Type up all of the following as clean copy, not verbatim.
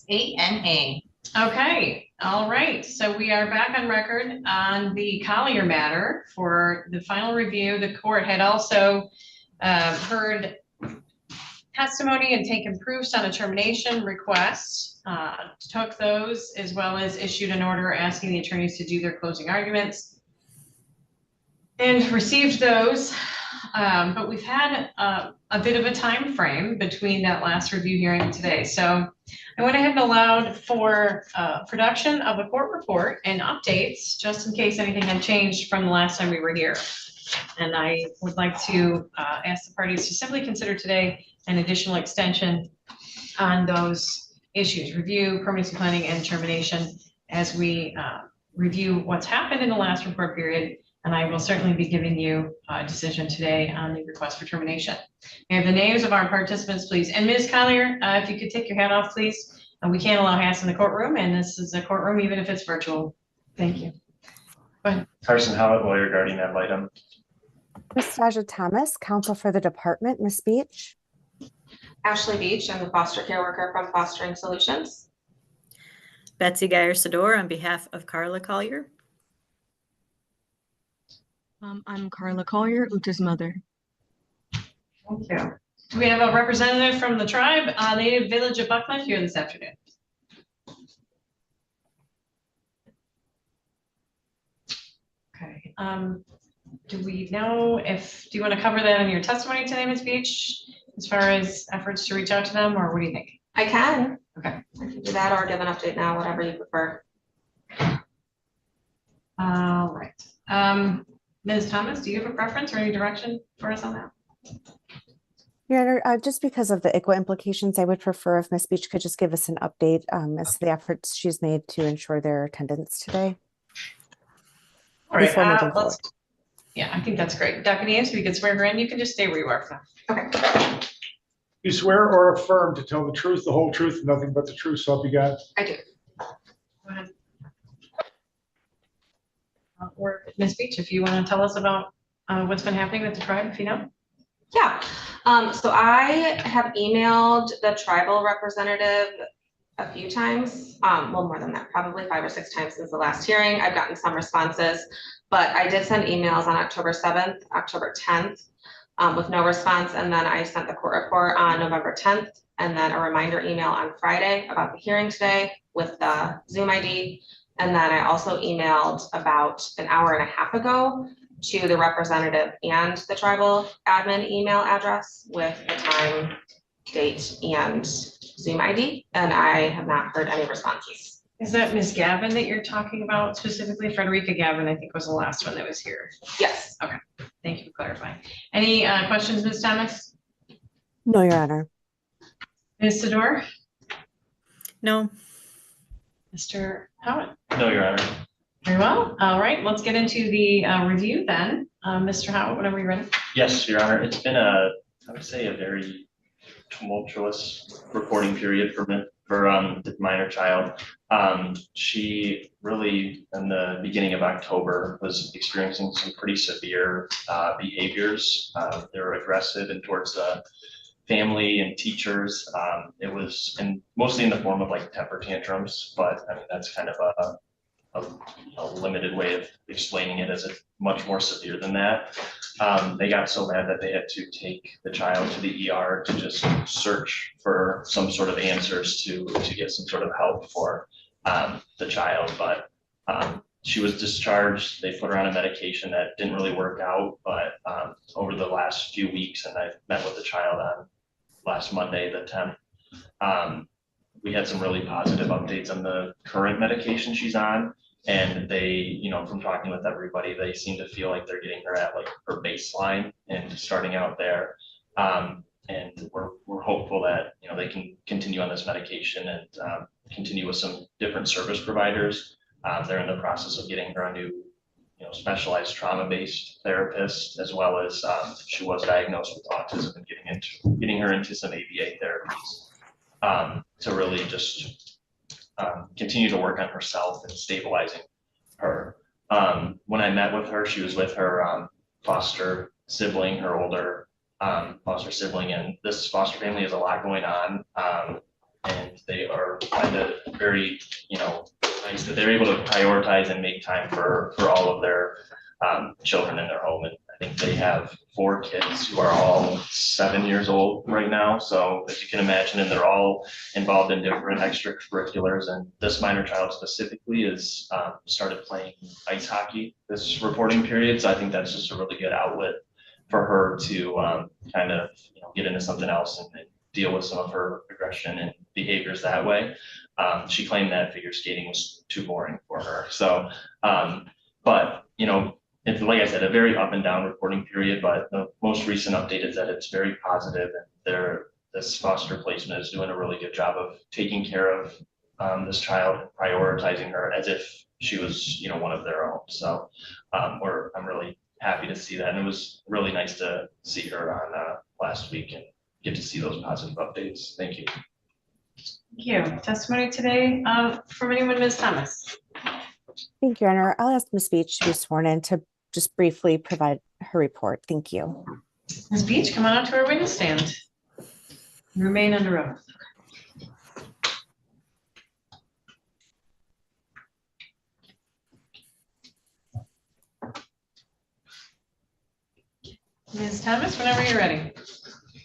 ANA. Okay, all right. So we are back on record on the Collier matter for the final review. The court had also heard testimony and taken proofs on a termination request, took those as well as issued an order asking the attorneys to do their closing arguments and received those. But we've had a bit of a time frame between that last review hearing and today. So I went ahead and allowed for production of a court report and updates just in case anything had changed from the last time we were here. And I would like to ask the parties to simply consider today an additional extension on those issues, review, permanency planning, and termination as we review what's happened in the last report period. And I will certainly be giving you a decision today on the request for termination. We have the names of our participants, please. And Ms. Collier, if you could take your hat off, please. We can't allow hats in the courtroom, and this is a courtroom, even if it's virtual. Thank you. Go ahead. Carson Howard, lawyer guarding ad litem. Ms. Stasia Thomas, counsel for the department. Ms. Beach. Ashley Beach, I'm the foster care worker from Fostering Solutions. Betsy Geyer-Sador on behalf of Carla Collier. I'm Carla Collier, Uta's mother. Thank you. Do we have a representative from the tribe, native village of Buckland here this afternoon? Okay. Do we know if, do you want to cover that in your testimony today, Ms. Beach, as far as efforts to reach out to them, or what do you think? I can. Okay. I can do that or give an update now, whatever you prefer. All right. Ms. Thomas, do you have a preference or any direction for us on that? Your Honor, just because of the ICWA implications, I would prefer if Ms. Beach could just give us an update as to the efforts she's made to ensure their attendance today. All right. Yeah, I think that's great. Deputy Ames, if you could swear her in, you can just stay where you are for now. Okay. You swear or affirm to tell the truth, the whole truth, and nothing but the truth, so help you God? I do. Go ahead. Or Ms. Beach, if you want to tell us about what's been happening with the tribe, if you know. Yeah. So I have emailed the tribal representative a few times, well, more than that, probably 5 or 6 times since the last hearing. I've gotten some responses, but I did send emails on October 7th, October 10th, with no response. And then I sent the court report on November 10th, and then a reminder email on Friday about the hearing today with the Zoom ID. And then I also emailed about an hour and a half ago to the representative and the tribal admin email address with the time, date, and Zoom ID, and I have not heard any responses. Is that Ms. Gavin that you're talking about specifically? Frederica Gavin, I think, was the last one that was here. Yes. Okay, thank you for clarifying. Any questions, Ms. Thomas? No, Your Honor. Ms. Sador? No. Mr. Howard? No, Your Honor. Very well. All right, let's get into the review then. Mr. Howard, whenever you're ready. Yes, Your Honor. It's been I would say, a very tumultuous reporting period for the minor child. She really, in the beginning of October, was experiencing some pretty severe behaviors. They were aggressive and towards the family and teachers. It was mostly in the form of like temper tantrums, but I mean, that's kind of a limited way of explaining it, as it's much more severe than that. They got so bad that they had to take the child to the ER to just search for some sort of answers to get some sort of help for the child. But she was discharged. They put her on a medication that didn't really work out, but over the last few weeks, and I met with the child on last Monday, the 10th, we had some really positive updates on the current medication she's on. And they, you know, from talking with everybody, they seem to feel like they're getting her at like her baseline and starting out there. And we're hopeful that, you know, they can continue on this medication and continue with some different service providers. They're in the process of getting her a new, you know, specialized trauma-based therapist, as well as she was diagnosed with autism, and getting her into some ABA therapies to really just continue to work on herself and stabilizing her. When I met with her, she was with her foster sibling, her older foster sibling, and this foster family has a lot going on. and they are kind of very, nice that they're able to prioritize and make time for all of their children in their home. And I think they have 4 kids who are all 7 years old right now. So as you can imagine, and they're all involved in different extracurriculars. And this minor child specifically is started playing ice hockey this reporting period. So I think that's just a really good outlet for her to kind of get into something else and deal with some of her aggression and behaviors that way. She claimed that figure skating was too boring for her. So, but it's, like I said, a very up and down reporting period, but the most recent update is that it's very positive, and this foster placement is doing a really good job of taking care of this child and prioritizing her as if she was, one of their own. So I'm really happy to see that. And it was really nice to see her on last week and get to see those positive updates. Thank you. Thank you. Testimony today from anyone, Ms. Thomas? Thank you, Your Honor. I'll ask Ms. Beach to be sworn in to just briefly provide her report. Thank you. Ms. Beach, come on up to our witness stand. Remain under oath. Ms. Thomas, whenever you're ready.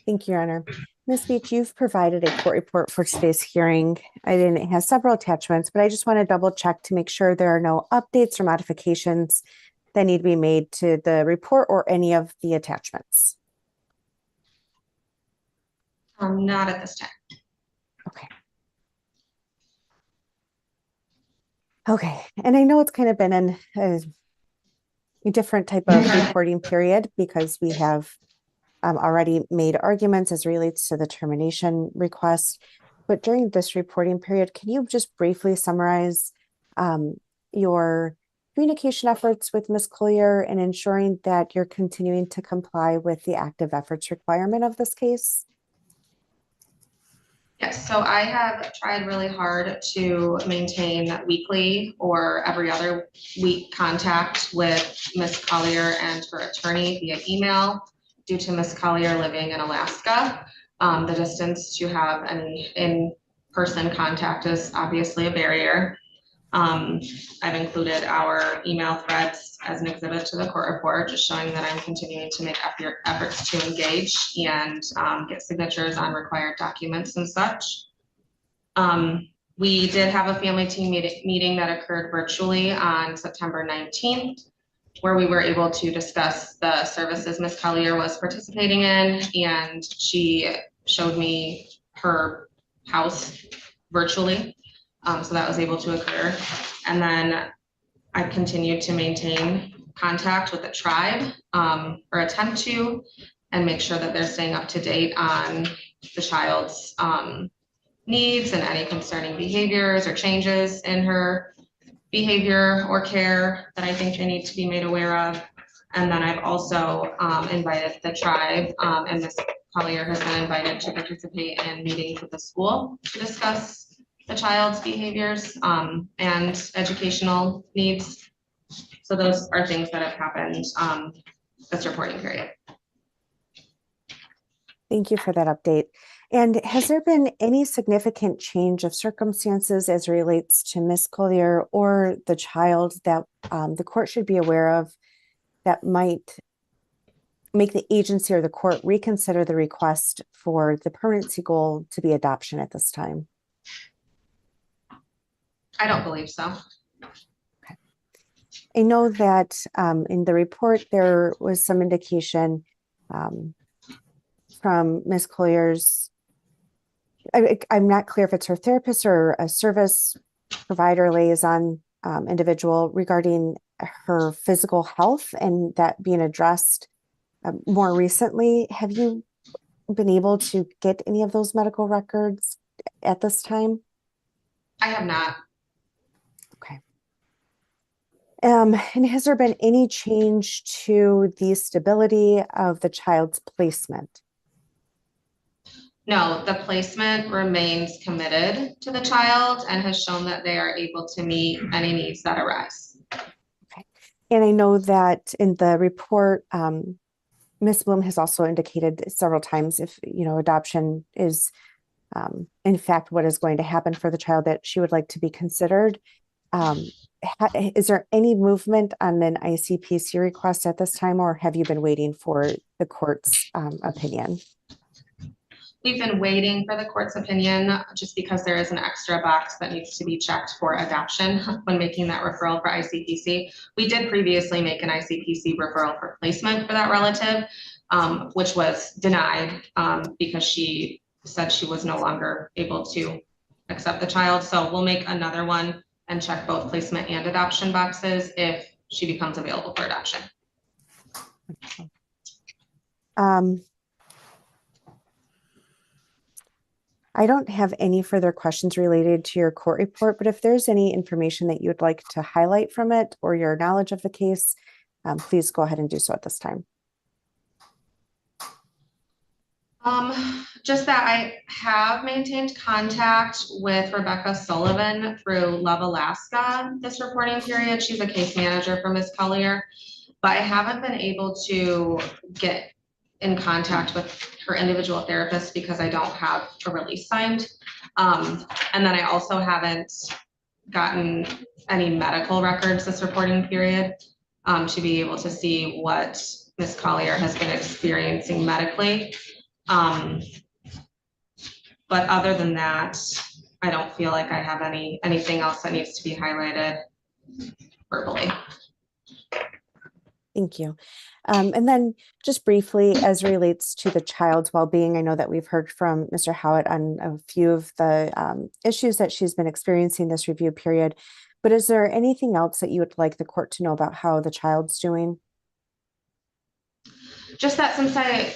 Thank you, Your Honor. Ms. Beach, you've provided a court report for today's hearing. It has several attachments, but I just want to double check to make sure there are no updates or modifications that need to be made to the report or any of the attachments. Not at this time. Okay. Okay, and I know it's kind of been in a different type of reporting period because we have already made arguments as relates to the termination request. But during this reporting period, can you just briefly summarize your communication efforts with Ms. Collier and ensuring that you're continuing to comply with the active efforts requirement of this case? Yes, so I have tried really hard to maintain weekly or every other week contact with Ms. Collier and her attorney via email due to Ms. Collier living in Alaska. The distance to have any in-person contact is obviously a barrier. I've included our email threads as an exhibit to the court report, just showing that I'm continuing to make efforts to engage and get signatures on required documents and such. We did have a family team meeting that occurred virtually on September 19th, where we were able to discuss the services Ms. Collier was participating in, and she showed me her house virtually. So that was able to occur. And then I continued to maintain contact with the tribe, or attempt to, and make sure that they're staying up to date on the child's needs and any concerning behaviors or changes in her behavior or care that I think they need to be made aware of. And then I've also invited the tribe, and Ms. Collier has been invited to participate in meetings with the school to discuss the child's behaviors and educational needs. So those are things that have happened this reporting period. Thank you for that update. And has there been any significant change of circumstances as relates to Ms. Collier or the child that the court should be aware of that might make the agency or the court reconsider the request for the permanency goal to be adoption at this time? I don't believe so. Okay. I know that in the report, there was some indication from Ms. Collier's, I'm not clear if it's her therapist or a service provider liaison individual regarding her physical health and that being addressed more recently. Have you been able to get any of those medical records at this time? I have not. Okay. And has there been any change to the stability of the child's placement? No, the placement remains committed to the child and has shown that they are able to meet any needs that arise. Okay. And I know that in the report, Ms. Bloom has also indicated several times if, adoption is in fact, what is going to happen for the child that she would like to be considered. Is there any movement on an ICPC request at this time, or have you been waiting for the court's opinion? We've been waiting for the court's opinion just because there is an extra box that needs to be checked for adoption when making that referral for ICPC. We did previously make an ICPC referral for placement for that relative, which was denied because she said she was no longer able to accept the child. So we'll make another one and check both placement and adoption boxes if she becomes available for adoption. I don't have any further questions related to your court report, but if there's any information that you'd like to highlight from it or your knowledge of the case, please go ahead and do so at this time. Just that I have maintained contact with Rebecca Sullivan through Love Alaska this reporting period. She's a case manager for Ms. Collier, but I haven't been able to get in contact with her individual therapist because I don't have a release signed. And then I also haven't gotten any medical records this reporting period to be able to see what Ms. Collier has been experiencing medically. But other than that, I don't feel like I have anything else that needs to be highlighted verbally. Thank you. And then just briefly, as relates to the child's well-being, I know that we've heard from Mr. Howitt on a few of the issues that she's been experiencing this review period, but is there anything else that you would like the court to know about how the child's doing? Just that since I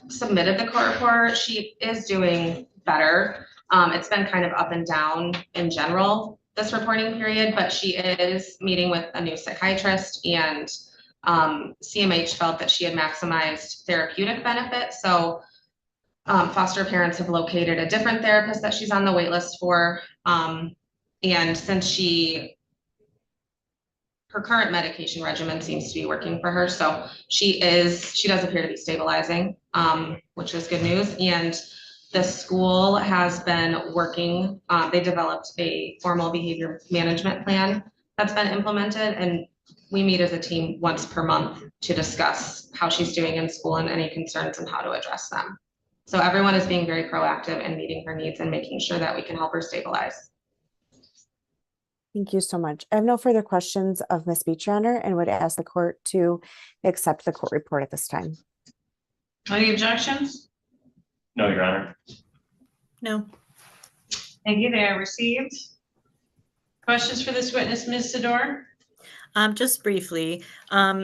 submitted the court report, she is doing better. It's been kind of up and down in general this reporting period, but she is meeting with a new psychiatrist, and CMH felt that she had maximized therapeutic benefit. So foster parents have located a different therapist that she's on the wait list for. And since her current medication regimen seems to be working for her, so she does appear to be stabilizing, which is good news. And the school has been working, they developed a formal behavior management plan that's been implemented, and we meet as a team once per month to discuss how she's doing in school and any concerns and how to address them. So everyone is being very proactive and meeting her needs and making sure that we can help her stabilize. Thank you so much. I have no further questions of Ms. Beach, Your Honor, and would ask the court to accept the court report at this time. Any objections? No, Your Honor. No. Thank you. They are received. Questions for this witness, Ms. Sador? Just briefly,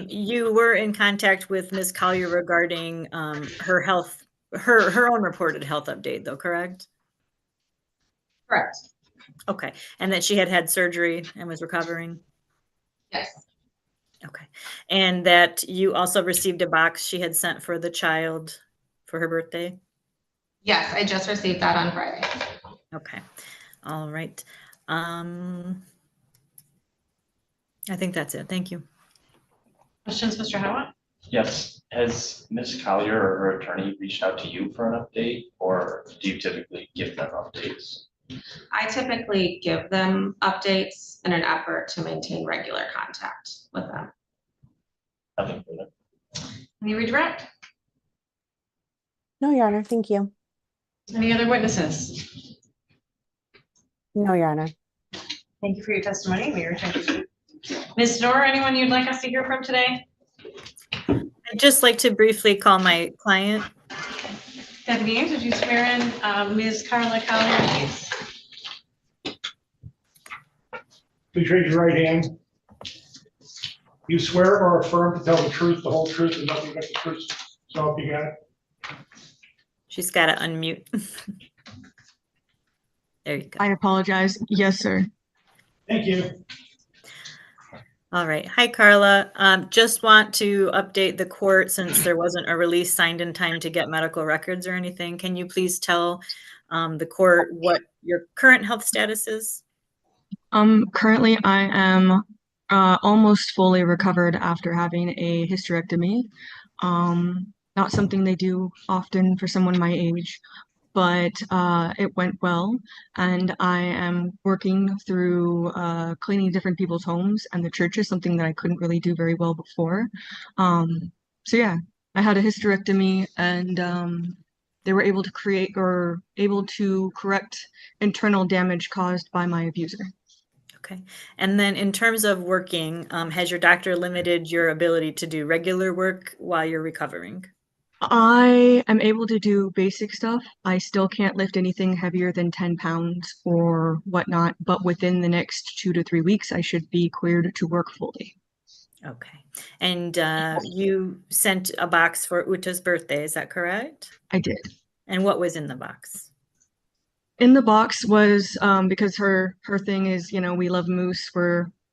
you were in contact with Ms. Collier regarding her health, her own reported health update, though, correct? Correct. Okay, and that she had had surgery and was recovering? Yes. Okay, and that you also received a box she had sent for the child for her birthday? Yes, I just received that on Friday. Okay, all right. I think that's it. Thank you. Questions, Mr. Howitt? Yes. Has Ms. Collier or her attorney reached out to you for an update, or do you typically give them updates? I typically give them updates in an effort to maintain regular contact with them. Nothing further. Any redirect? No, Your Honor. Thank you. Any other witnesses? No, Your Honor. Thank you for your testimony. We return to you. Ms. Sador, anyone you'd like us to hear from today? I'd just like to briefly call my client. Deputy Ames, would you swear in Ms. Carla Collier, please? Please raise your right hand. You swear or affirm to tell the truth, the whole truth, and nothing but the truth. So help you God. She's got to unmute. There you go. I apologize. Yes, sir. Thank you. All right. Hi, Carla. Just want to update the court since there wasn't a release signed in time to get medical records or anything. Can you please tell the court what your current health status is? Currently I am almost fully recovered after having a hysterectomy. Not something they do often for someone my age. but it went well, and I am working through cleaning different people's homes and the churches, something that I couldn't really do very well before. So yeah, I had a hysterectomy, and they were able to correct internal damage caused by my abuser. Okay. And then in terms of working, has your doctor limited your ability to do regular work while you're recovering? I am able to do basic stuff. I still can't lift anything heavier than 10 pounds or whatnot, but within the next 2 to 3 weeks, I should be cleared to work fully. Okay. And you sent a box for Uta's birthday, is that correct? I did. And what was in the box? In the box was because her thing is, we love moose.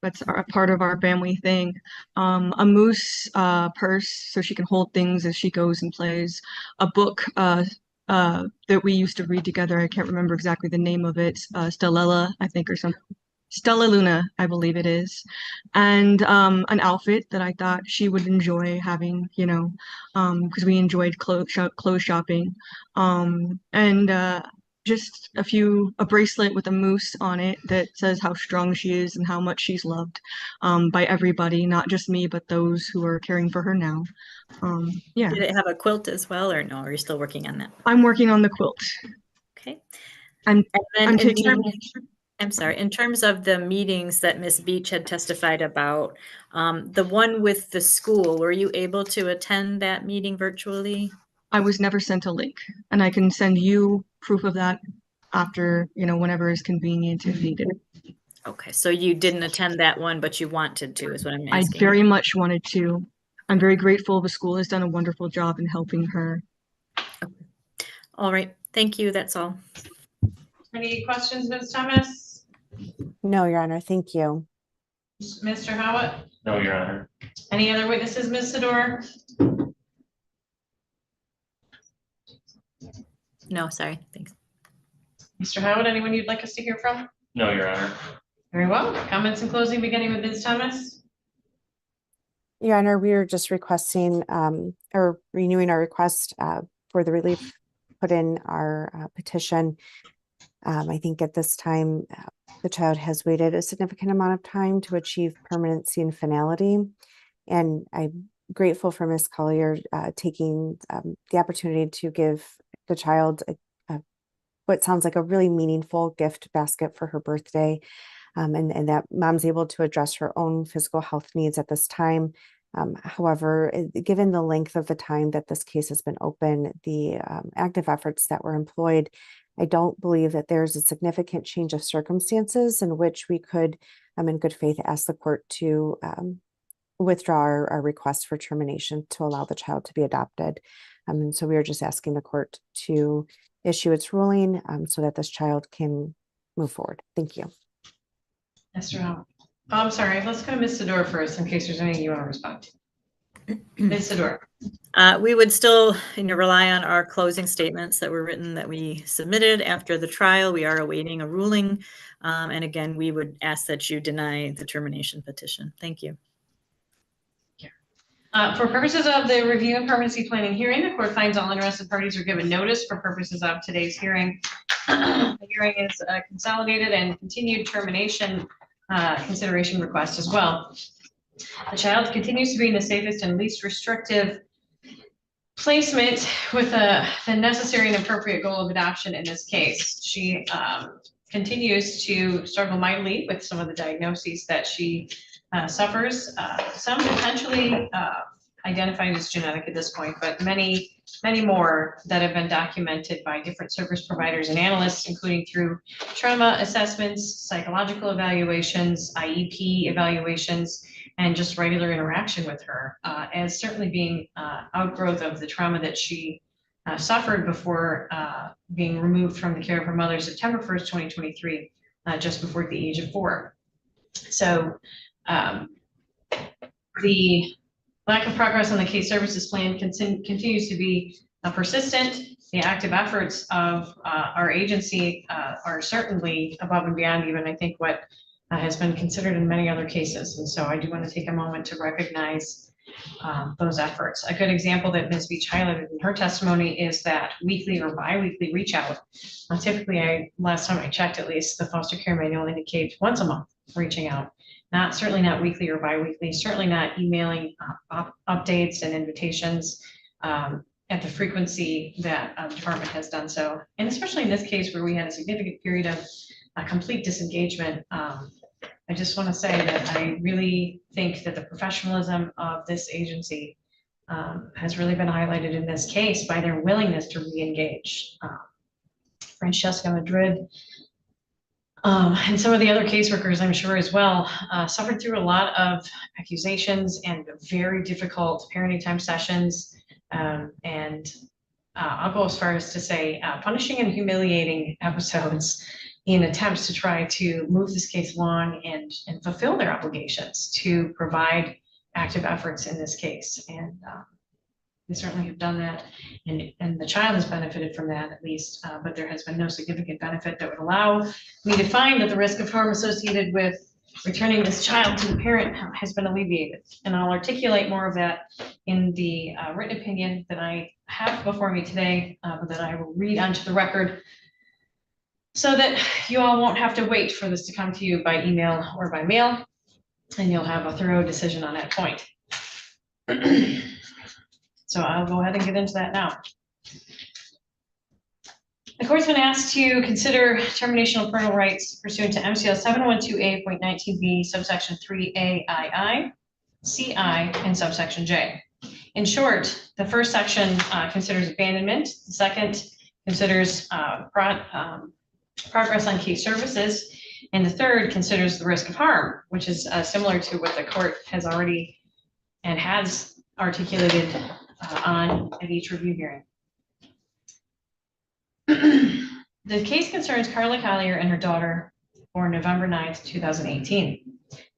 That's a part of our family thing. A moose purse so she can hold things as she goes and plays. A book that we used to read together. I can't remember exactly the name of it. Stellella, I think, or something. Stella Luna, I believe it is. And an outfit that I thought she would enjoy having, because we enjoyed clothes shopping. And just a bracelet with a moose on it that says how strong she is and how much she's loved by everybody, not just me, but those who are caring for her now. Yeah. Did it have a quilt as well, or no? Are you still working on that? I'm working on the quilt. Okay. I'm And then taking. I'm sorry, in terms of the meetings that Ms. Beach had testified about, the one with the school, were you able to attend that meeting virtually? I was never sent a link, and I can send you proof of that after, whenever is convenient if needed. Okay, so you didn't attend that one, but you wanted to, is what I'm I asking. very much wanted to. I'm very grateful. The school has done a wonderful job in helping her. Okay. All right, thank you, that's all. Any questions, Ms. Thomas? No, Your Honor, thank you. Mr. Howitt? No, Your Honor. Any other witnesses, Ms. Sador? No, sorry, thanks. Mr. Howitt, anyone you'd like us to hear from? No, Your Honor. Very well. Comments in closing, beginning with Ms. Thomas? Your Honor, we are just requesting or renewing our request for the relief put in our petition. I think at this time, the child has waited a significant amount of time to achieve permanency and finality. And I'm grateful for Ms. Collier taking the opportunity to give the child what sounds like a really meaningful gift basket for her birthday. And that mom's able to address her own physical health needs at this time. However, given the length of the time that this case has been open, the active efforts that were employed, I don't believe that there's a significant change of circumstances in which we could, in good faith, ask the court to withdraw our request for termination to allow the child to be adopted. And so we are just asking the court to issue its ruling so that this child can move forward. Thank you. Mr. Howitt. Oh, I'm sorry. Let's go to Ms. Sador first in case there's anything you want to respond to. Ms. Sador. We would still rely on our closing statements that were written that we submitted after the trial. We are awaiting a ruling. And again, we would ask that you deny the termination petition. Thank you. For purposes of the review and permanency planning hearing, the court finds all interested parties are given notice for purposes of today's hearing. The hearing is consolidated and continued termination consideration request as well. The child continues to be in the safest and least restrictive placement with the necessary and appropriate goal of adoption in this case. She continues to struggle mightily with some of the diagnoses that she suffers, some potentially identified as genetic at this point, but many more that have been documented by different service providers and analysts, including through trauma assessments, psychological evaluations, IEP evaluations, and just regular interaction with her, as certainly being outgrowth of the trauma that she suffered before being removed from the care of her mother September 1st, 2023, just before the age of 4. So the lack of progress on the case services plan continues to be persistent. The active efforts of our agency are certainly above and beyond even, I think, what has been considered in many other cases. And so I do want to take a moment to recognize those efforts. A good example that Ms. Beach highlighted in her testimony is that weekly or biweekly reach out. Typically, last time I checked, at least the foster care manual indicates once a month reaching out. Certainly not weekly or biweekly, certainly not emailing updates and invitations at the frequency that the department has done so. And especially in this case where we had a significant period of complete disengagement, I just want to say that I really think that the professionalism of this agency has really been highlighted in this case by their willingness to re-engage. Francesca Madrid and some of the other caseworkers, I'm sure as well, suffered through a lot of accusations and very difficult parenting time sessions. And I'll go as far as to say punishing and humiliating episodes in attempts to try to move this case along and fulfill their obligations to provide active efforts in this case. And they certainly have done that, and the child has benefited from that at least, but there has been no significant benefit that would allow me to find that the risk of harm associated with returning this child to the parent has been alleviated. And I'll articulate more of that in the written opinion that I have before me today, but that I will read onto the record so that you all won't have to wait for this to come to you by email or by mail, and you'll have a thorough decision on that point. So I'll go ahead and get into that now. The court's been asked to consider termination of parental rights pursuant to MCL 712A.19b, subsection 3A(ii), CI, and subsection J. In short, the first section considers abandonment. The second considers progress on case services. And the third considers the risk of harm, which is similar to what the court has already and has articulated on at each review hearing. The case concerns Carla Collier and her daughter born November 9th, 2018.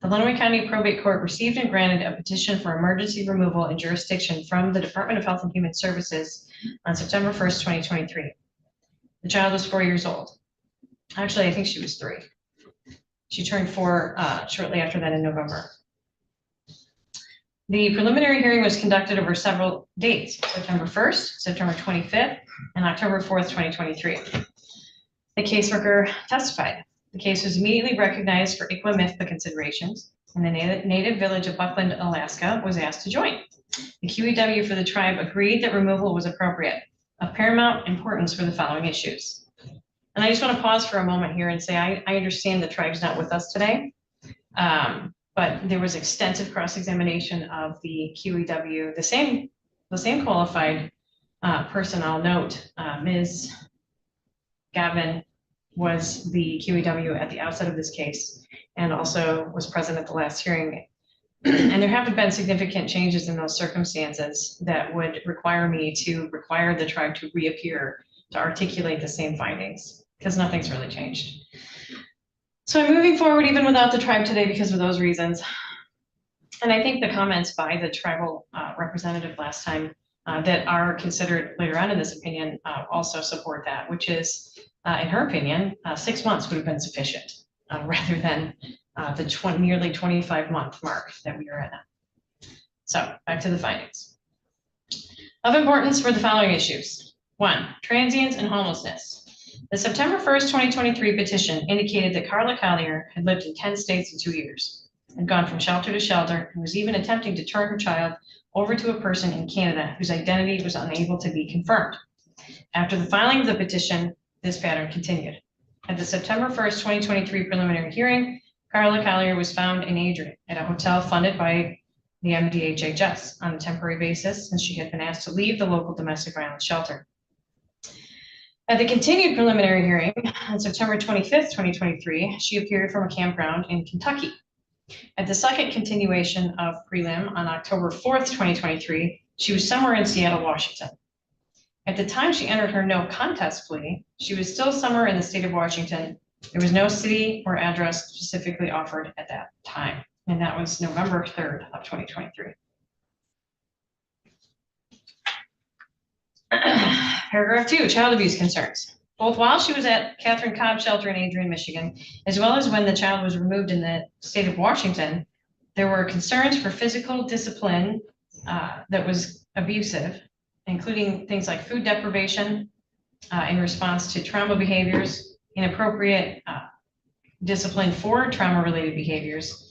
The Lenawee County Probate Court received and granted a petition for emergency removal and jurisdiction from the Department of Health and Human Services on September 1st, 2023. The child was 4 years old. Actually, I think she was 3. She turned 4 shortly after that in November. The preliminary hearing was conducted over several dates, September 1st, September 25th, and October 4th, 2023. The caseworker testified. The case was immediately recognized for ICWA MIFPA considerations, and the native village of Buckland, Alaska was asked to join. The QEW for the tribe agreed that removal was appropriate, of paramount importance for the following issues. And I just want to pause for a moment here and say I understand the tribe's not with us today. But there was extensive cross-examination of the QEW, the same qualified person. I'll note, Ms. Gavin was the QEW at the outset of this case and also was present at the last hearing. And there haven't been significant changes in those circumstances that would require me to require the tribe to reappear to articulate the same findings, because nothing's really changed. So I'm moving forward even without the tribe today because of those reasons. And I think the comments by the tribal representative last time that are considered later on in this opinion also support that, which is, in her opinion, 6 months would have been sufficient rather than the nearly 25-month mark that we are at now. So back to the findings. Of importance for the following issues. 1, transience and homelessness. The September 1st, 2023 petition indicated that Carla Collier had lived in 10 states in 2 years, had gone from shelter to shelter, and was even attempting to turn her child over to a person in Canada whose identity was unable to be confirmed. After the filing of the petition, this pattern continued. At the September 1st, 2023 preliminary hearing, Carla Collier was found in Adrian at a hotel funded by the MDHHS on a temporary basis, since she had been asked to leave the local domestic violence shelter. At the continued preliminary hearing on September 25th, 2023, she appeared from a campground in Kentucky. At the second continuation of prelim on October 4th, 2023, she was somewhere in Seattle, Washington. At the time she entered her no contest plea, she was still somewhere in the state of Washington. There was no city or address specifically offered at that time, and that was November 3rd of 2023. Paragraph 2, child abuse concerns. Both while she was at Catherine Cobb Shelter in Adrian, Michigan, as well as when the child was removed in the state of Washington, there were concerns for physical discipline that was abusive, including things like food deprivation in response to trauma behaviors, inappropriate discipline for trauma-related behaviors,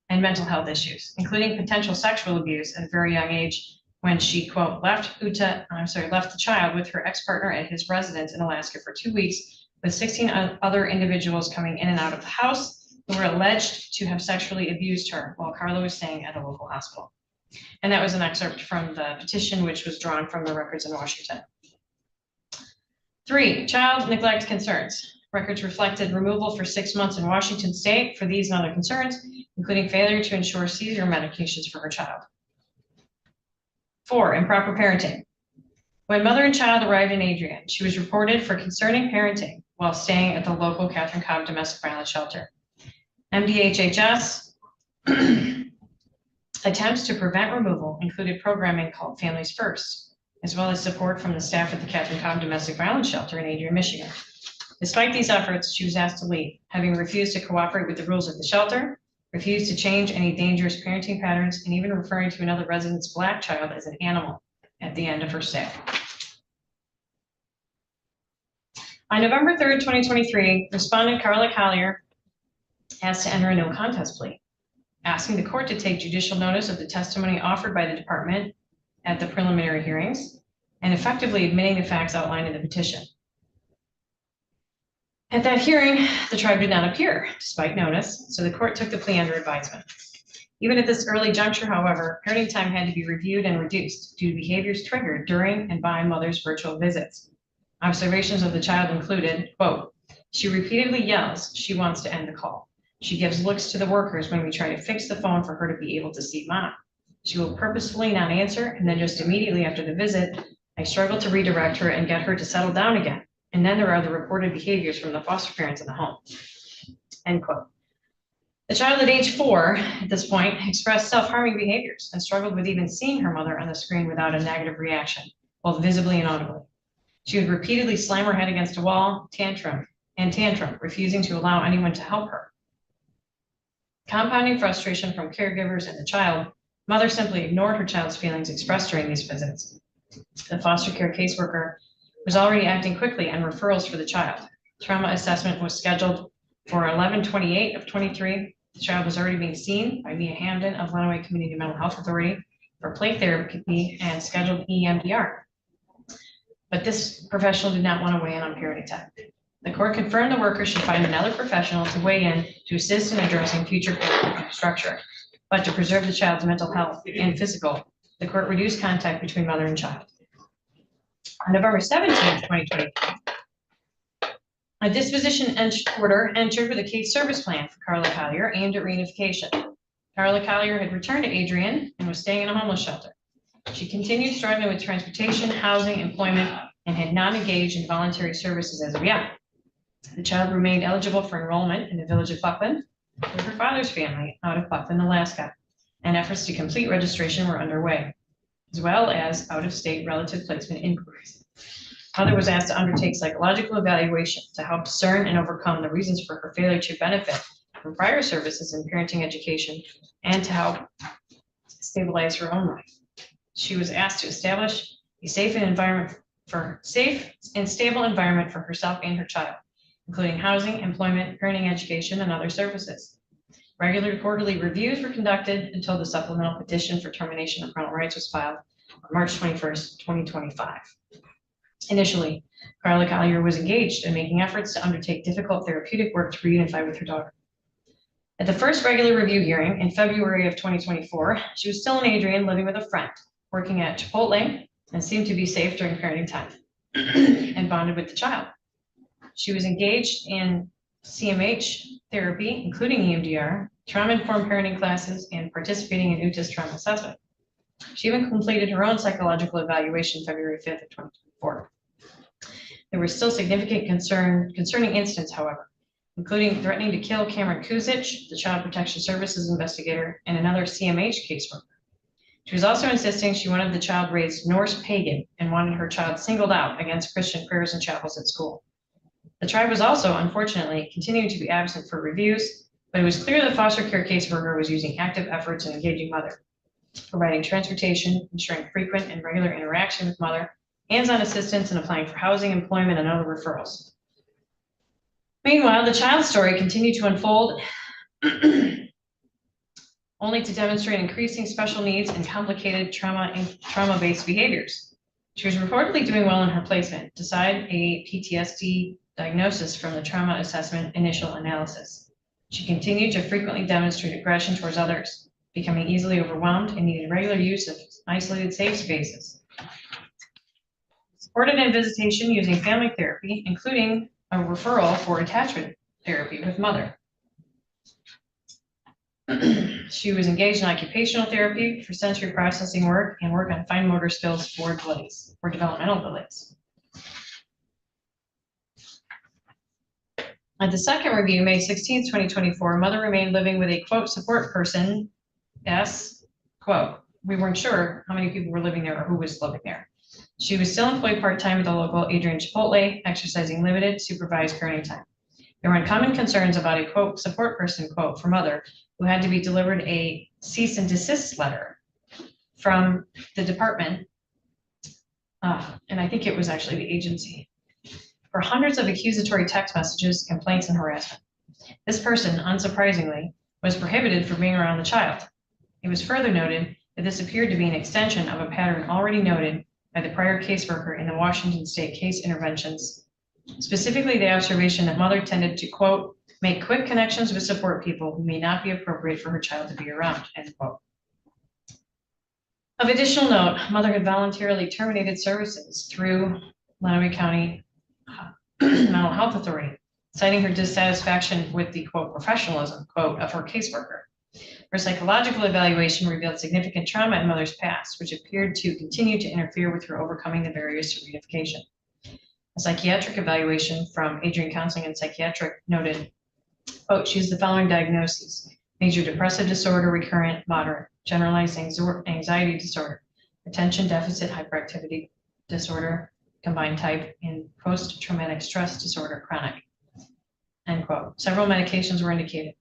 and mental health issues, including potential sexual abuse at a very young age when she, quote, left the child with her ex-partner at his residence in Alaska for 2 weeks with 16 other individuals coming in and out of the house who were alleged to have sexually abused her while Carla was staying at a local hospital. And that was an excerpt from the petition, which was drawn from the records in Washington. 3, child neglect concerns. Records reflected removal for 6 months in Washington state for these and other concerns, including failure to ensure seizure medications for her child. 4, improper parenting. When mother and child arrived in Adrian, she was reported for concerning parenting while staying at the local Catherine Cobb domestic violence shelter. MDHHS attempts to prevent removal included programming called Families First, as well as support from the staff at the Catherine Cobb domestic violence shelter in Adrian, Michigan. Despite these efforts, she was asked to leave, having refused to cooperate with the rules of the shelter, refused to change any dangerous parenting patterns, and even referring to another resident's Black child as an animal at the end of her stay. On November 3rd, 2023, respondent Carla Collier asked to enter a no contest plea, asking the court to take judicial notice of the testimony offered by the department at the preliminary hearings and effectively admitting the facts outlined in the petition. At that hearing, the tribe did not appear despite notice, so the court took the plea under advisement. Even at this early juncture, however, parenting time had to be reviewed and reduced due to behaviors triggered during and by mother's virtual visits. Observations of the child included, quote, she repeatedly yells she wants to end the call. She gives looks to the workers when we try to fix the phone for her to be able to see mom. She will purposefully not answer, and then just immediately after the visit, I struggle to redirect her and get her to settle down again. And then there are the reported behaviors from the foster parents in the home, end quote. The child at age 4, at this point, expressed self-harming behaviors and struggled with even seeing her mother on the screen without a negative reaction, both visibly and audibly. She would repeatedly slam her head against a wall, tantrum, refusing to allow anyone to help her. Compounding frustration from caregivers and the child, mother simply ignored her child's feelings expressed during these visits. The foster care caseworker was already acting quickly on referrals for the child. Trauma assessment was scheduled for 11/28 of 23. The child was already being seen by Mia Hamden of Lenawee Community Mental Health Authority for play therapy and scheduled EMDR. But this professional did not want to weigh in on parenting time. The court confirmed the worker should find another professional to weigh in to assist in addressing future parenting structure. But to preserve the child's mental health and physical, the court reduced contact between mother and child. On November 17th, 2020, a disposition order entered with a case service plan for Carla Collier aimed at reunification. Carla Collier had returned to Adrian and was staying in a homeless shelter. She continued struggling with transportation, housing, employment, and had not engaged in voluntary services as of yet. The child remained eligible for enrollment in the village of Buckland with her father's family out of Buckland, Alaska, and efforts to complete registration were underway, as well as out-of-state relative placement inquiries. Mother was asked to undertake psychological evaluation to help discern and overcome the reasons for her failure to benefit from prior services in parenting education and to help stabilize her own life. She was asked to establish a safe and stable environment for herself and her child, including housing, employment, parenting education, and other services. Regular quarterly reviews were conducted until the supplemental petition for termination of parental rights was filed on March 21st, 2025. Initially, Carla Collier was engaged in making efforts to undertake difficult therapeutic work to reunify with her daughter. At the first regular review hearing in February of 2024, she was still in Adrian living with a friend, working at Chipotle, and seemed to be safe during parenting time and bonded with the child. She was engaged in CMH therapy, including EMDR, trauma-informed parenting classes, and participating in UTIS trauma assessment. She even completed her own psychological evaluation February 5th of 2024. There were still significant concerning incidents, however, including threatening to kill Cameron Kuzich, the Child Protection Services investigator, and another CMH caseworker. She was also insisting she wanted the child raised Norse pagan and wanted her child singled out against Christian prayers and chapels at school. The tribe was also, unfortunately, continuing to be absent for reviews, but it was clear the foster care caseworker was using active efforts in engaging mother. providing transportation, ensuring frequent and regular interaction with mother, hands-on assistance, and applying for housing, employment, and other referrals. Meanwhile, the child's story continued to unfold only to demonstrate increasing special needs and complicated trauma-based behaviors. She was reportedly doing well in her placement, despite a PTSD diagnosis from the trauma assessment initial analysis. She continued to frequently demonstrate aggression towards others, becoming easily overwhelmed and needed regular use of isolated safe spaces. Supported in visitation using family therapy, including a referral for attachment therapy with mother. She was engaged in occupational therapy for sensory processing work and work on fine motor skills for developmental delays. At the second review, May 16th, 2024, mother remained living with a quote support person. Yes, quote, we weren't sure how many people were living there or who was living there. She was still employed part-time at the local Adrian Chipotle, exercising limited supervised parenting time. There were uncommon concerns about a quote support person quote for mother who had to be delivered a cease and desist letter from the department. And I think it was actually the agency for hundreds of accusatory text messages, complaints, and harassment. This person, unsurprisingly, was prohibited from being around the child. It was further noted that this appeared to be an extension of a pattern already noted by the prior caseworker in the Washington State case interventions, specifically the observation that mother tended to, quote, make quick connections with support people who may not be appropriate for her child to be around, end quote. Of additional note, mother had voluntarily terminated services through Lenawee County Mental Health Authority, citing her dissatisfaction with the, quote, professionalism, quote, of her caseworker. Her psychological evaluation revealed significant trauma in mother's past, which appeared to continue to interfere with her overcoming the barriers to reunification. A psychiatric evaluation from Adrian Counseling and Psychiatric noted, quote, she has the following diagnoses: major depressive disorder, recurrent, moderate, generalized anxiety disorder, attention deficit hyperactivity disorder, combined type, and post-traumatic stress disorder, chronic, end quote. Several medications were indicated.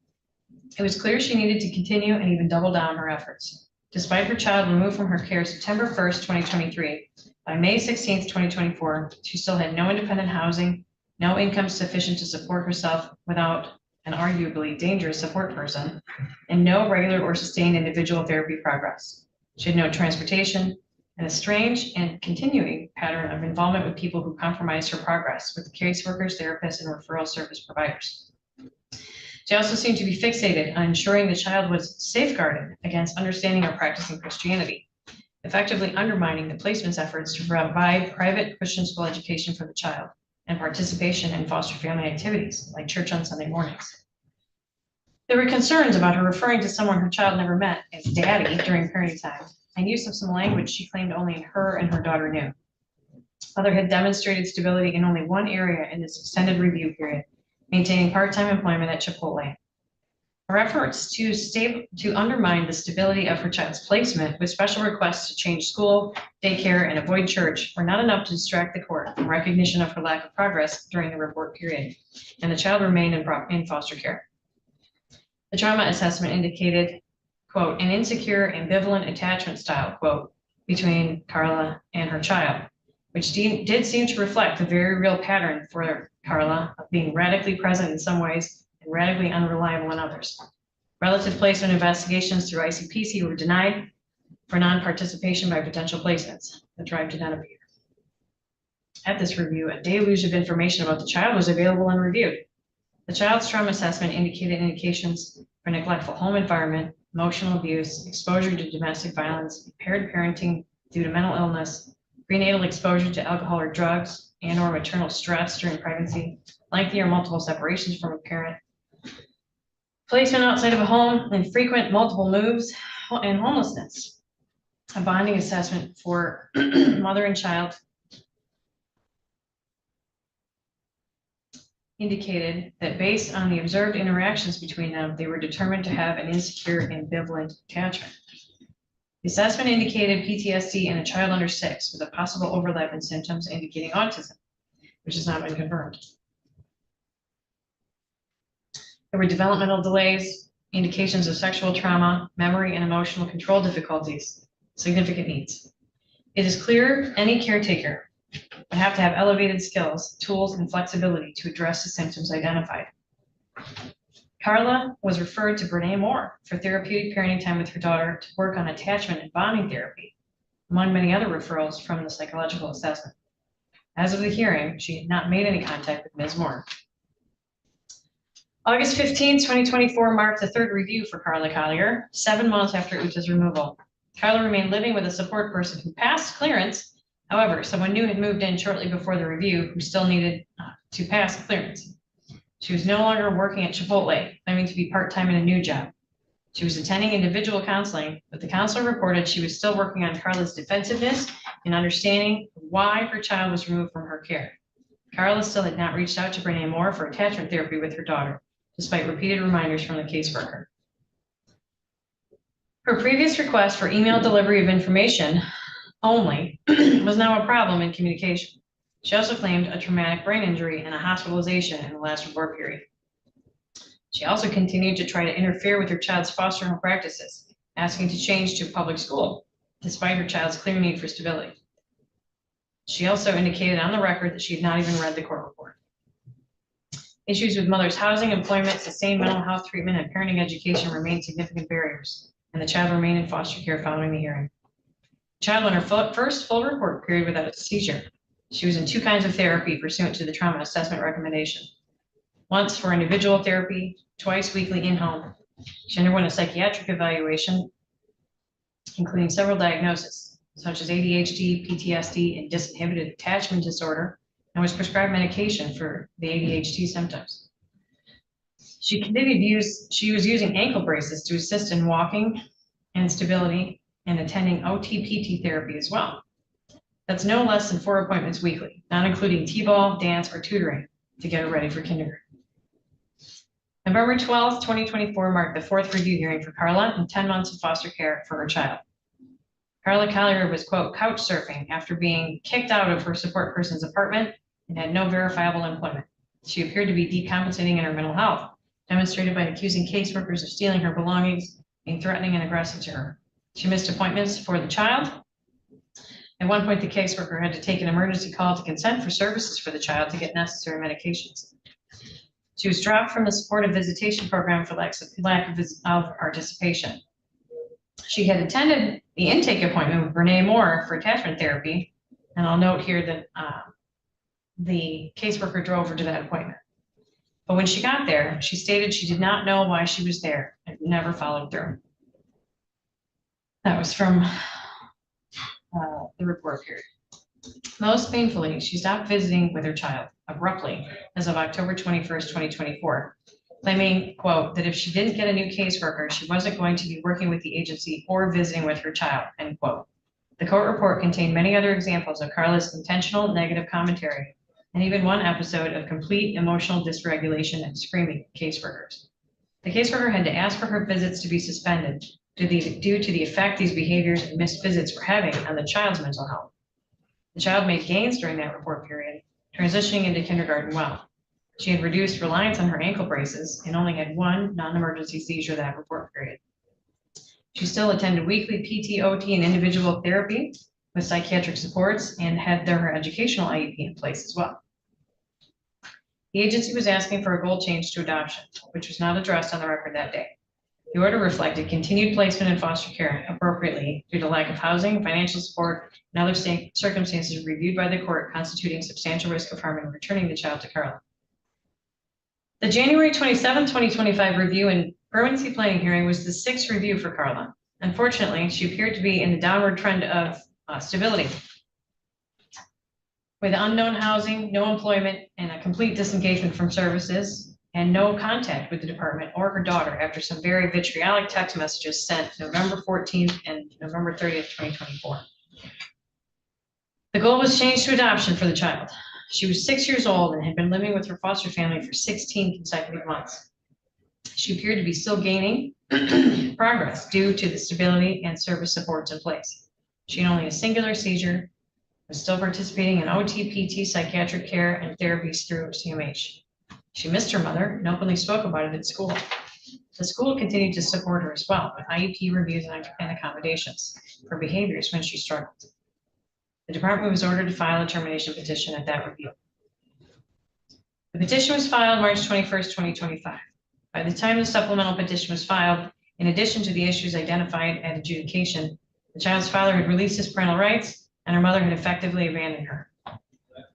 It was clear she needed to continue and even double down her efforts. Despite her child removed from her care September 1st, 2023, by May 16th, 2024, she still had no independent housing, no income sufficient to support herself without an arguably dangerous support person, and no regular or sustained individual therapy progress. She had no transportation, and a strange and continuing pattern of involvement with people who compromised her progress with the caseworkers, therapists, and referral service providers. She also seemed to be fixated on ensuring the child was safeguarded against understanding or practicing Christianity, effectively undermining the placement's efforts to provide private Christian school education for the child and participation in foster family activities like church on Sunday mornings. There were concerns about her referring to someone her child never met as daddy during parenting time, and use of some language she claimed only her and her daughter knew. Mother had demonstrated stability in only one area in this extended review period, maintaining part-time employment at Chipotle. Her efforts to undermine the stability of her child's placement with special requests to change school, daycare, and avoid church were not enough to distract the court from recognition of her lack of progress during the report period, and the child remained in foster care. The trauma assessment indicated, quote, an insecure, ambivalent attachment style, quote, between Carla and her child, which did seem to reflect the very real pattern for Carla of being radically present in some ways and radically unreliable in others. Relative placement investigations through ICPC were denied for non-participation by potential placements. The drive did not appear. At this review, a deluge of information about the child was available and reviewed. The child's trauma assessment indicated indications for neglectful home environment, emotional abuse, exposure to domestic violence, impaired parenting due to mental illness, prenatal exposure to alcohol or drugs, and or maternal stress during pregnancy, lengthy or multiple separations from a parent, placement outside of a home, and frequent multiple moves, and homelessness. A bonding assessment for mother and child indicated that based on the observed interactions between them, they were determined to have an insecure, ambivalent attachment. The assessment indicated PTSD in a child under 6 with a possible overlap in symptoms indicating autism, which has not been confirmed. There were developmental delays indications of sexual trauma, memory and emotional control difficulties, significant needs. It is clear any caretaker would have to have elevated skills, tools, and flexibility to address the symptoms identified. Carla was referred to Brene Moore for therapeutic parenting time with her daughter to work on attachment and bonding therapy, among many other referrals from the psychological assessment. As of the hearing, she had not made any contact with Ms. Moore. August 15, 2024 marked the third review for Carla Collier, 7 months after Uta's removal. Carla remained living with a support person who passed clearance. However, someone new had moved in shortly before the review who still needed to pass clearance. She was no longer working at Chipotle, claiming to be part-time in a new job. She was attending individual counseling, but the counselor reported she was still working on Carla's defensiveness and understanding why her child was removed from her care. Carla still had not reached out to Brene Moore for attachment therapy with her daughter, despite repeated reminders from the caseworker. Her previous request for email delivery of information only was now a problem in communication. She also claimed a traumatic brain injury and a hospitalization in the last report period. She also continued to try to interfere with her child's foster home practices, asking to change to public school, despite her child's clear need for stability. She also indicated on the record that she had not even read the court report. Issues with mother's housing, employment, sustained mental health treatment, and parenting education remain significant barriers, and the child remained in foster care following the hearing. The child went her first full report period without a seizure. She was in 2 kinds of therapy pursuant to the trauma assessment recommendation. Once for individual therapy, twice weekly in-home. She underwent a psychiatric evaluation, including several diagnoses, such as ADHD, PTSD, and disinhibited attachment disorder, and was prescribed medication for the ADHD symptoms. She was using ankle braces to assist in walking and stability and attending OT-PT therapy as well. That's no less than 4 appointments weekly, not including T-ball, dance, or tutoring to get her ready for kindergarten. November 12th, 2024 marked the 4th review hearing for Carla and 10 months of foster care for her child. Carla Collier was, quote, couch surfing after being kicked out of her support person's apartment and had no verifiable employment. She appeared to be decompensating in her mental health, demonstrated by accusing caseworkers of stealing her belongings, being threatening and aggressive to her. She missed appointments for the child. At one point, the caseworker had to take an emergency call to consent for services for the child to get necessary medications. She was dropped from the supportive visitation program for lack of participation. She had attended the intake appointment with Brene Moore for attachment therapy, and I'll note here that the caseworker drove her to that appointment. But when she got there, she stated she did not know why she was there and never followed through. That was from the report period. Most painfully, she stopped visiting with her child abruptly as of October 21st, 2024, claiming, quote, that if she didn't get a new caseworker, she wasn't going to be working with the agency or visiting with her child, end quote. The court report contained many other examples of Carla's intentional negative commentary, and even one episode of complete emotional dysregulation and screaming at caseworkers. The caseworker had to ask for her visits to be suspended due to the effect these behaviors and missed visits were having on the child's mental health. The child made gains during that report period, transitioning into kindergarten well. She had reduced reliance on her ankle braces and only had 1 non-emergency seizure that report period. She still attended weekly PT, OT, and individual therapy with psychiatric supports and had her educational IEP in place as well. The agency was asking for a goal change to adoption, which was not addressed on the record that day. The order reflected continued placement in foster care appropriately due to lack of housing, financial support, and other circumstances reviewed by the court constituting substantial risk of harm in returning the child to Carla. The January 27, 2025 review and permanency planning hearing was the 6th review for Carla. Unfortunately, she appeared to be in the downward trend of stability. With unknown housing, no employment, and a complete disengagement from services, and no contact with the department or her daughter after some very vitriolic text messages sent November 14th and November 30th, 2024. The goal was changed to adoption for the child. She was 6 years old and had been living with her foster family for 16 consecutive months. She appeared to be still gaining progress due to the stability and service supports in place. She had only a singular seizure, was still participating in OT, PT, psychiatric care, and therapies through CMH. She missed her mother and openly spoke about it at school. The school continued to support her as well with IEP reviews and accommodations for behaviors when she struggled. The department was ordered to file a termination petition at that review. The petition was filed March 21st, 2025. By the time the supplemental petition was filed, in addition to the issues identified at adjudication, the child's father had released his parental rights and her mother had effectively abandoned her.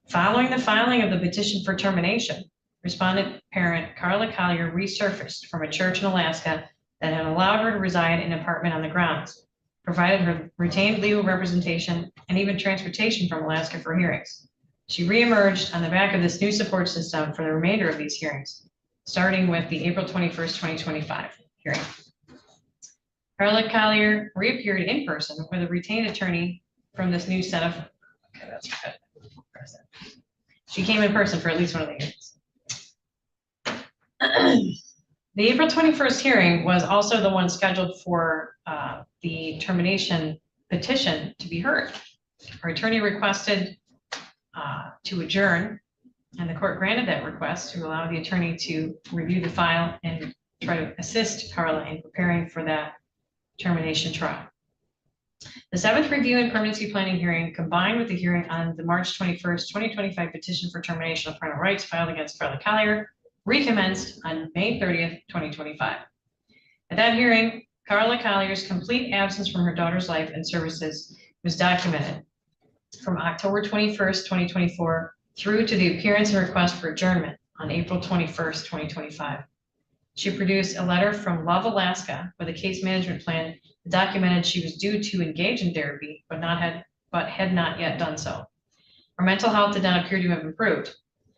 Following the filing of the petition for termination, respondent parent Carla Collier resurfaced from a church in Alaska that had allowed her to reside in an apartment on the grounds, provided her retained legal representation and even transportation from Alaska for hearings. She reemerged on the back of this new support system for the remainder of these hearings, starting with the April 21st, 2025 hearing. Carla Collier reappeared in person with a retained attorney from this new set of, okay, that's good. She came in person for at least one of the hearings. The April 21st hearing was also the one scheduled for the termination petition to be heard. Her attorney requested to adjourn, and the court granted that request to allow the attorney to review the file and try to assist Carla in preparing for that termination trial. The 7th review and permanency planning hearing, combined with the hearing on the March 21st, 2025 petition for termination of parental rights filed against Carla Collier, recommenced on May 30th, 2025. At that hearing, Carla Collier's complete absence from her daughter's life and services was documented from October 21st, 2024 through to the appearance and request for adjournment on April 21st, 2025. She produced a letter from Love Alaska with a case management plan that documented she was due to engage in therapy, but had not yet done so. Her mental health did not appear to have improved.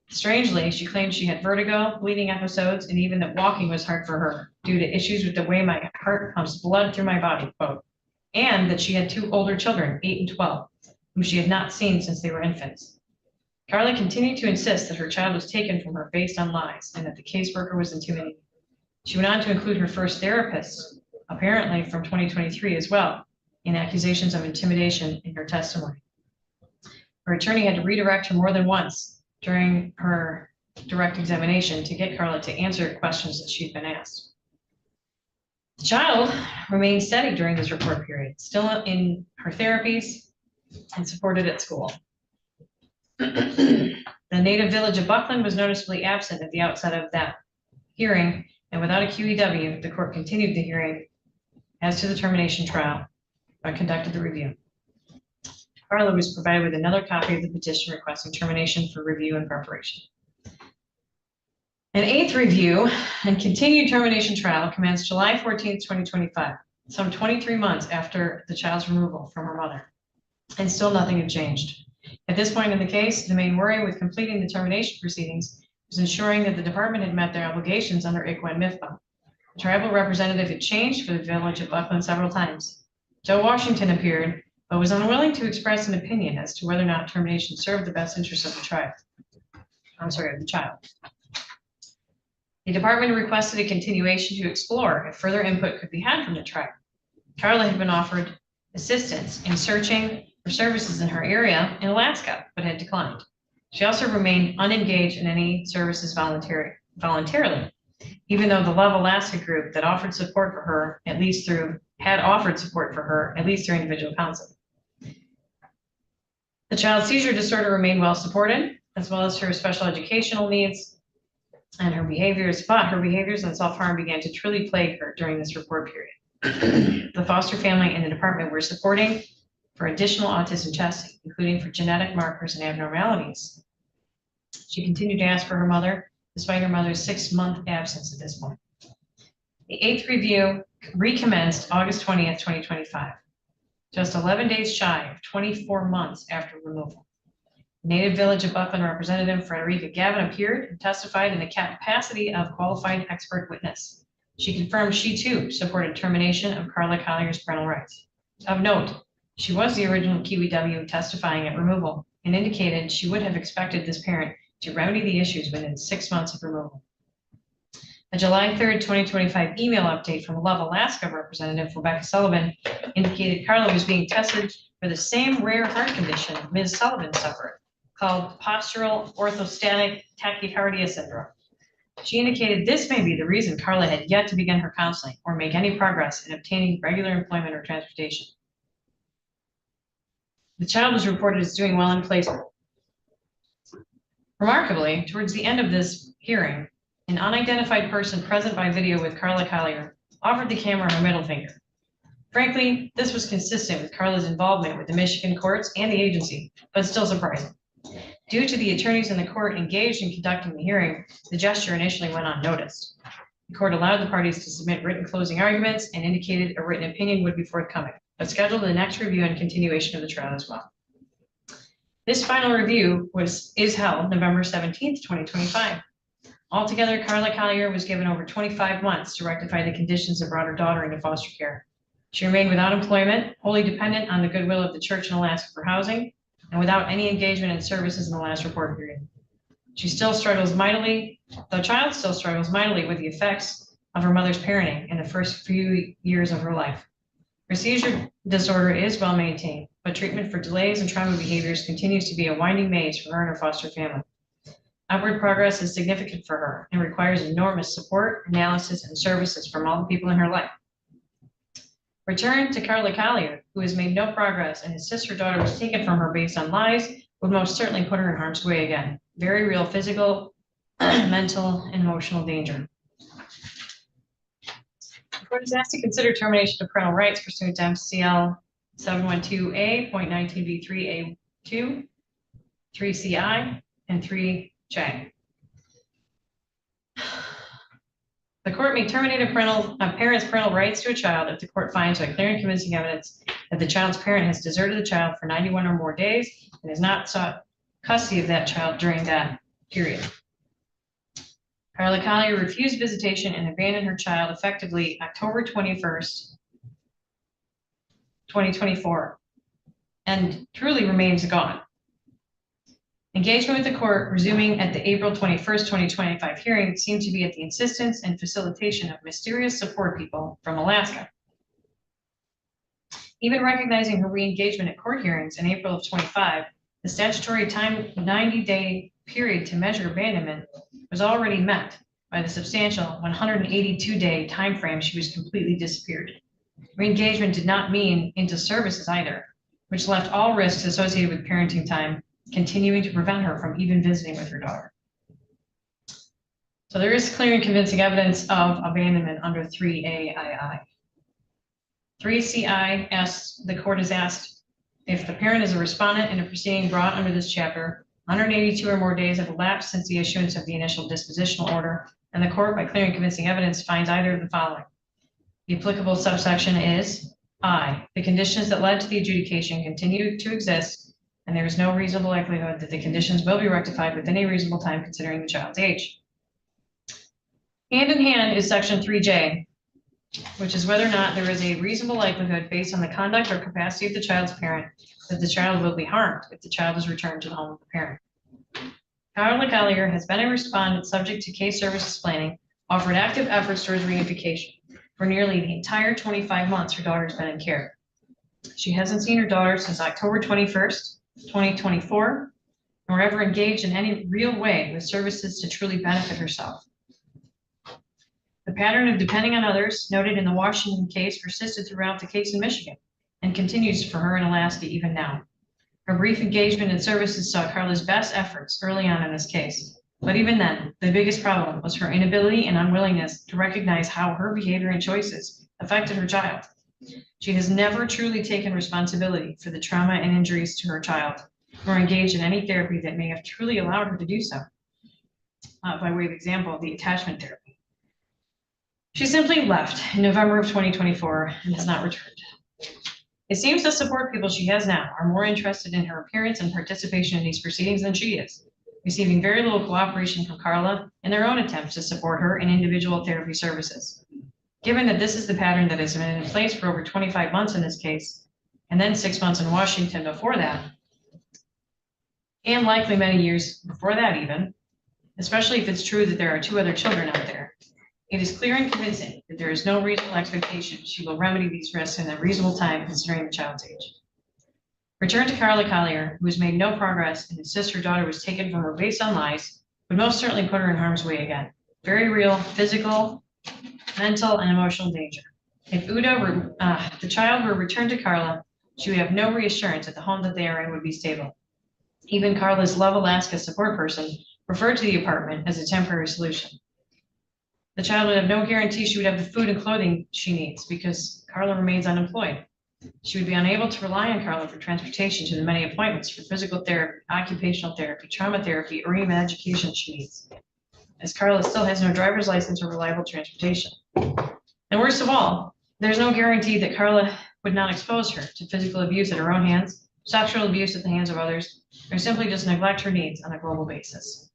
Strangely, she claimed she had vertigo, bleeding episodes, and even that walking was hard for her due to issues with the way my heart pumps blood through my body, quote, and that she had 2 older children, 8 and 12, whom she had not seen since they were infants. Carla continued to insist that her child was taken from her based on lies and that the caseworker was intimidating. She went on to include her first therapist, apparently from 2023 as well, in accusations of intimidation in her testimony. Her attorney had to redirect her more than once during her direct examination to get Carla to answer questions that she'd been asked. The child remained steady during this report period, still in her therapies and supported at school. The native village of Buckland was noticeably absent at the outset of that hearing, and without a QEW, the court continued the hearing as to the termination trial, but conducted the review. Carla was provided with another copy of the petition requesting termination for review and preparation. An 8th review and continued termination trial commenced July 14th, 2025, some 23 months after the child's removal from her mother, and still nothing had changed. At this point in the case, the main worry with completing the termination proceedings was ensuring that the department had met their obligations under ICWA and MIFPA. The tribal representative had changed for the village of Buckland several times. Joe Washington appeared, but was unwilling to express an opinion as to whether or not termination served the best interests of the tribe. Of the child. The department requested a continuation to explore if further input could be had from the tribe. Carla had been offered assistance in searching for services in her area in Alaska, but had declined. She also remained unengaged in any services voluntarily, even though the Love Alaska group that offered support for her, had offered support for her, at least through individual counseling. The child's seizure disorder remained well supported, as well as her special educational needs and her behaviors, but her behaviors and self-harm began to truly plague her during this report period. The foster family and the department were supporting for additional autism testing, including for genetic markers and abnormalities. She continued to ask for her mother, despite her mother's 6-month absence at this point. The 8th review recommenced August 20th, 2025, just 11 days shy of 24 months after removal. Native Village of Buckland Representative Frederica Gavin appeared and testified in the capacity of qualified expert witness. She confirmed she too supported termination of Carla Collier's parental rights. Of note, she was the original QEW testifying at removal and indicated she would have expected this parent to remedy the issues within 6 months of removal. A July 3rd, 2025 email update from Love Alaska representative Rebecca Sullivan indicated Carla was being tested for the same rare heart condition Ms. Sullivan suffered, called postural orthostatic tachycardia syndrome. She indicated this may be the reason Carla had yet to begin her counseling or make any progress in obtaining regular employment or transportation. The child was reported as doing well in placement. Remarkably, towards the end of this hearing, an unidentified person present by video with Carla Collier offered the camera her middle finger. Frankly, this was consistent with Carla's involvement with the Michigan courts and the agency, but still surprising. Due to the attorneys in the court engaged in conducting the hearing, the gesture initially went unnoticed. The court allowed the parties to submit written closing arguments and indicated a written opinion would be forthcoming, but scheduled the next review and continuation of the trial as well. This final review is held November 17th, 2025. Altogether, Carla Collier was given over 25 months to rectify the conditions that brought her daughter into foster care. She remained without employment, wholly dependent on the goodwill of the church in Alaska for housing, and without any engagement in services in the last report period. The child still struggles mightily with the effects of her mother's parenting in the first few years of her life. Her seizure disorder is well maintained, but treatment for delays and trauma behaviors continues to be a winding maze for her and her foster family. Upward progress is significant for her and requires enormous support, analysis, and services from all the people in her life. Return to Carla Collier, who has made no progress and insists her daughter was taken from her based on lies, would most certainly put her in harm's way again. Very real physical, mental, and emotional danger. The court is asked to consider termination of parental rights pursuant to MCL 712A.19B3A2, 3CI, and 3J. The court may terminate a parent's parental rights to a child if the court finds by clear and convincing evidence that the child's parent has deserted the child for 91 or more days and has not sought custody of that child during that period. Carla Collier refused visitation and abandoned her child effectively October 21st, 2024, and truly remains gone. Engagement with the court resuming at the April 21st, 2025 hearing seemed to be at the insistence and facilitation of mysterious support people from Alaska. Even recognizing her re-engagement at court hearings in April of 25, the statutory 90-day period to measure abandonment was already met by the substantial 182-day timeframe she was completely disappeared. Re-engagement did not mean into services either, which left all risks associated with parenting time continuing to prevent her from even visiting with her daughter. So there is clear and convincing evidence of abandonment under 3AII. 3CI the court is asked if the parent is a respondent in a proceeding brought under this chapter, 182 or more days have elapsed since the issuance of the initial dispositional order, and the court, by clear and convincing evidence, finds either of the following. The applicable subsection is I. The conditions that led to the adjudication continue to exist, and there is no reasonable likelihood that the conditions will be rectified within a reasonable time considering the child's age. Hand in hand is section 3J, which is whether or not there is a reasonable likelihood based on the conduct or capacity of the child's parent that the child will be harmed if the child is returned to the home of the parent. Carla Collier has been a respondent subject to case services planning, offered active efforts towards reunification. For nearly the entire 25 months her daughter has been in care. She hasn't seen her daughter since October 21st, 2024, nor ever engaged in any real way with services to truly benefit herself. The pattern of depending on others noted in the Washington case persisted throughout the case in Michigan and continues for her in Alaska even now. Her brief engagement in services saw Carla's best efforts early on in this case. But even then, the biggest problem was her inability and unwillingness to recognize how her behavior and choices affected her child. She has never truly taken responsibility for the trauma and injuries to her child, nor engaged in any therapy that may have truly allowed her to do so. By way of example, the attachment therapy. She simply left in November of 2024 and has not returned. It seems the support people she has now are more interested in her appearance and participation in these proceedings than she is, receiving very little cooperation from Carla in their own attempts to support her in individual therapy services. Given that this is the pattern that has been in place for over 25 months in this case, and then 6 months in Washington before that, and likely many years before that even, especially if it's true that there are 2 other children out there, it is clear and convincing that there is no reasonable expectation she will remedy these risks in a reasonable time considering the child's age. Return to Carla Collier, who has made no progress and insists her daughter was taken from her based on lies, would most certainly put her in harm's way again. very real physical, mental, and emotional danger. If the child were returned to Carla, she would have no reassurance that the home that they are in would be stable. Even Carla's Love Alaska support person referred to the apartment as a temporary solution. The child would have no guarantee she would have the food and clothing she needs because Carla remains unemployed. She would be unable to rely on Carla for transportation to the many appointments for physical therapy, occupational therapy, trauma therapy, or even education she needs, as Carla still has no driver's license or reliable transportation. And worst of all, there's no guarantee that Carla would not expose her to physical abuse at her own hands, sexual abuse at the hands of others, or simply just neglect her needs on a global basis.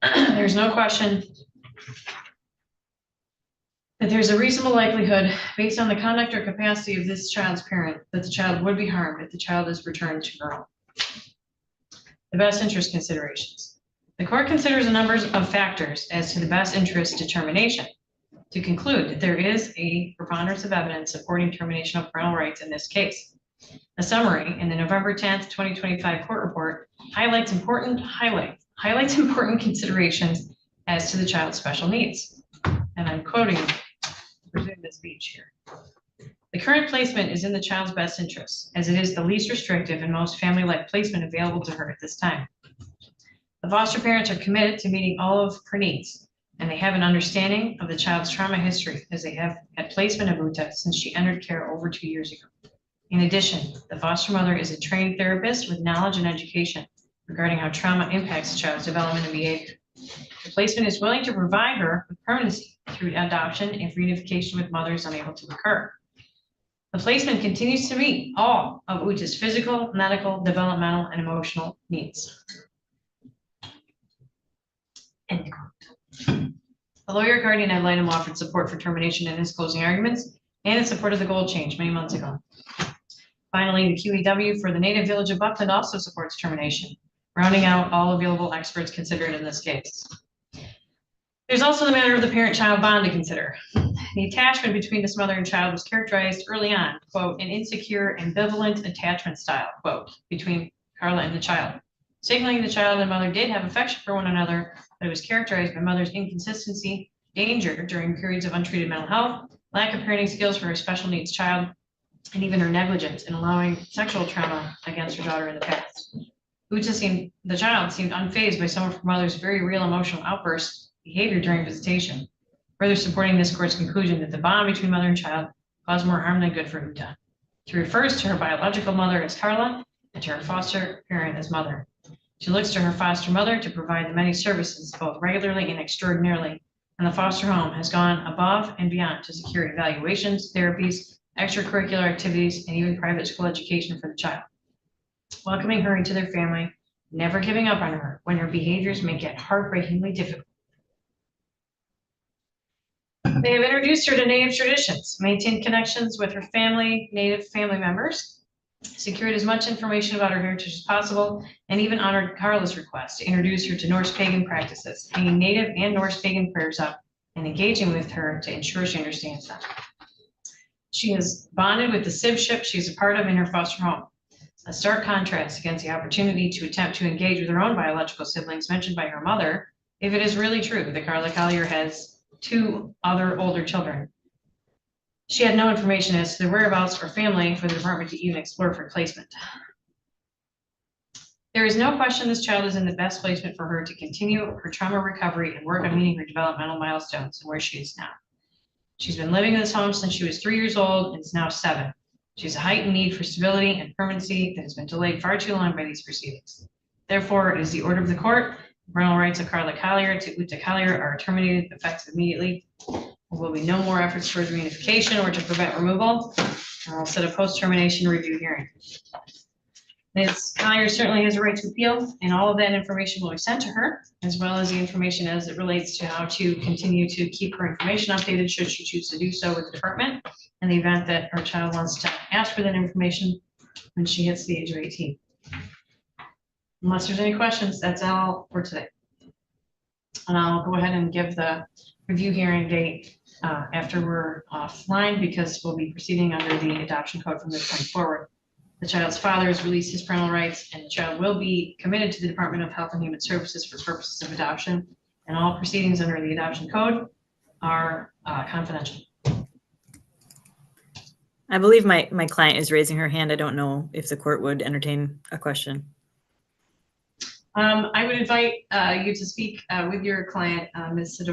There's no question that there's a reasonable likelihood, based on the conduct or capacity of this child's parent, that the child would be harmed if the child is returned to her home. The best interest considerations. The court considers a number of factors as to the best interest determination to conclude that there is a preponderance of evidence supporting termination of parental rights in this case. A summary in the November 10th, 2025 court report highlights important considerations as to the child's special needs. And I'm quoting the speech here. The current placement is in the child's best interest, as it is the least restrictive and most family-like placement available to her at this time. The foster parents are committed to meeting all of her needs, and they have an understanding of the child's trauma history, as they have had placement of Uta since she entered care over 2 years ago. In addition, the foster mother is a trained therapist with knowledge and education regarding how trauma impacts the child's development and behavior. The placement is willing to provide her with permanency through adoption if reunification with mother is unable to occur. The placement continues to meet all of Uta's physical, medical, developmental, and emotional needs. End quote. The lawyer guardian ad litem offered support for termination in his closing arguments and in support of the goal change many months ago. Finally, the QEW for the native village of Buckland also supports termination, rounding out all available experts considered in this case. There's also the matter of the parent-child bond to consider. The attachment between this mother and child was characterized early on, quote, an insecure, ambivalent attachment style, quote, between Carla and the child, signaling the child and mother did have affection for one another, but it was characterized by mother's inconsistency, danger during periods of untreated mental health, lack of parenting skills for her special needs child, and even her negligence in allowing sexual trauma against her daughter in the past. The child seemed unfazed by some of her mother's very real emotional outbursts behavior during visitation, further supporting this court's conclusion that the bond between mother and child caused more harm than good for Uta. She refers to her biological mother as Carla and to her foster parent as mother. She looks to her foster mother to provide the many services, both regularly and extraordinarily, and the foster home has gone above and beyond to secure evaluations, therapies, extracurricular activities, and even private school education for the child, welcoming her into their family, never giving up on her when her behaviors make it heartbreakingly difficult. They have introduced her to Native traditions, maintained connections with her family, Native family members, secured as much information about her heritage as possible, and even honored Carla's request to introduce her to Norse pagan practices, hanging Native and Norse pagan prayers up and engaging with her to ensure she understands them. She has bonded with the sibship she's a part of in her foster home, a stark contrast against the opportunity to attempt to engage with her own biological siblings mentioned by her mother, if it is really true that Carla Collier has 2 other older children. She had no information as to the whereabouts or family for the department to even explore for placement. There is no question this child is in the best placement for her to continue her trauma recovery and work on meeting her developmental milestones and where she is now. She's been living in this home since she was 3 years old and is now 7. She has a heightened need for stability and permanency that has been delayed far too long by these proceedings. Therefore, it is the order of the court. Parental rights of Carla Collier to Uta Collier are terminated effective immediately. There will be no more efforts towards reunification or to prevent removal. I'll set a post-termination review hearing. Ms. Collier certainly has a right to appeal, and all of that information will be sent to her, as well as the information as it relates to how to continue to keep her information updated should she choose to do so with the department, in the event that her child wants to ask for that information when she hits the age of 18. Unless there's any questions, that's all for today. And I'll go ahead and give the review hearing date after we're offline, because we'll be proceeding under the adoption code from this point forward. The child's father has released his parental rights, and the child will be committed to the Department of Health and Human Services for purposes of adoption and all proceedings under the adoption code are confidential. I believe my client is raising her hand. I don't know if the court would entertain a question. I would invite you to speak with your client, Ms. Sedor.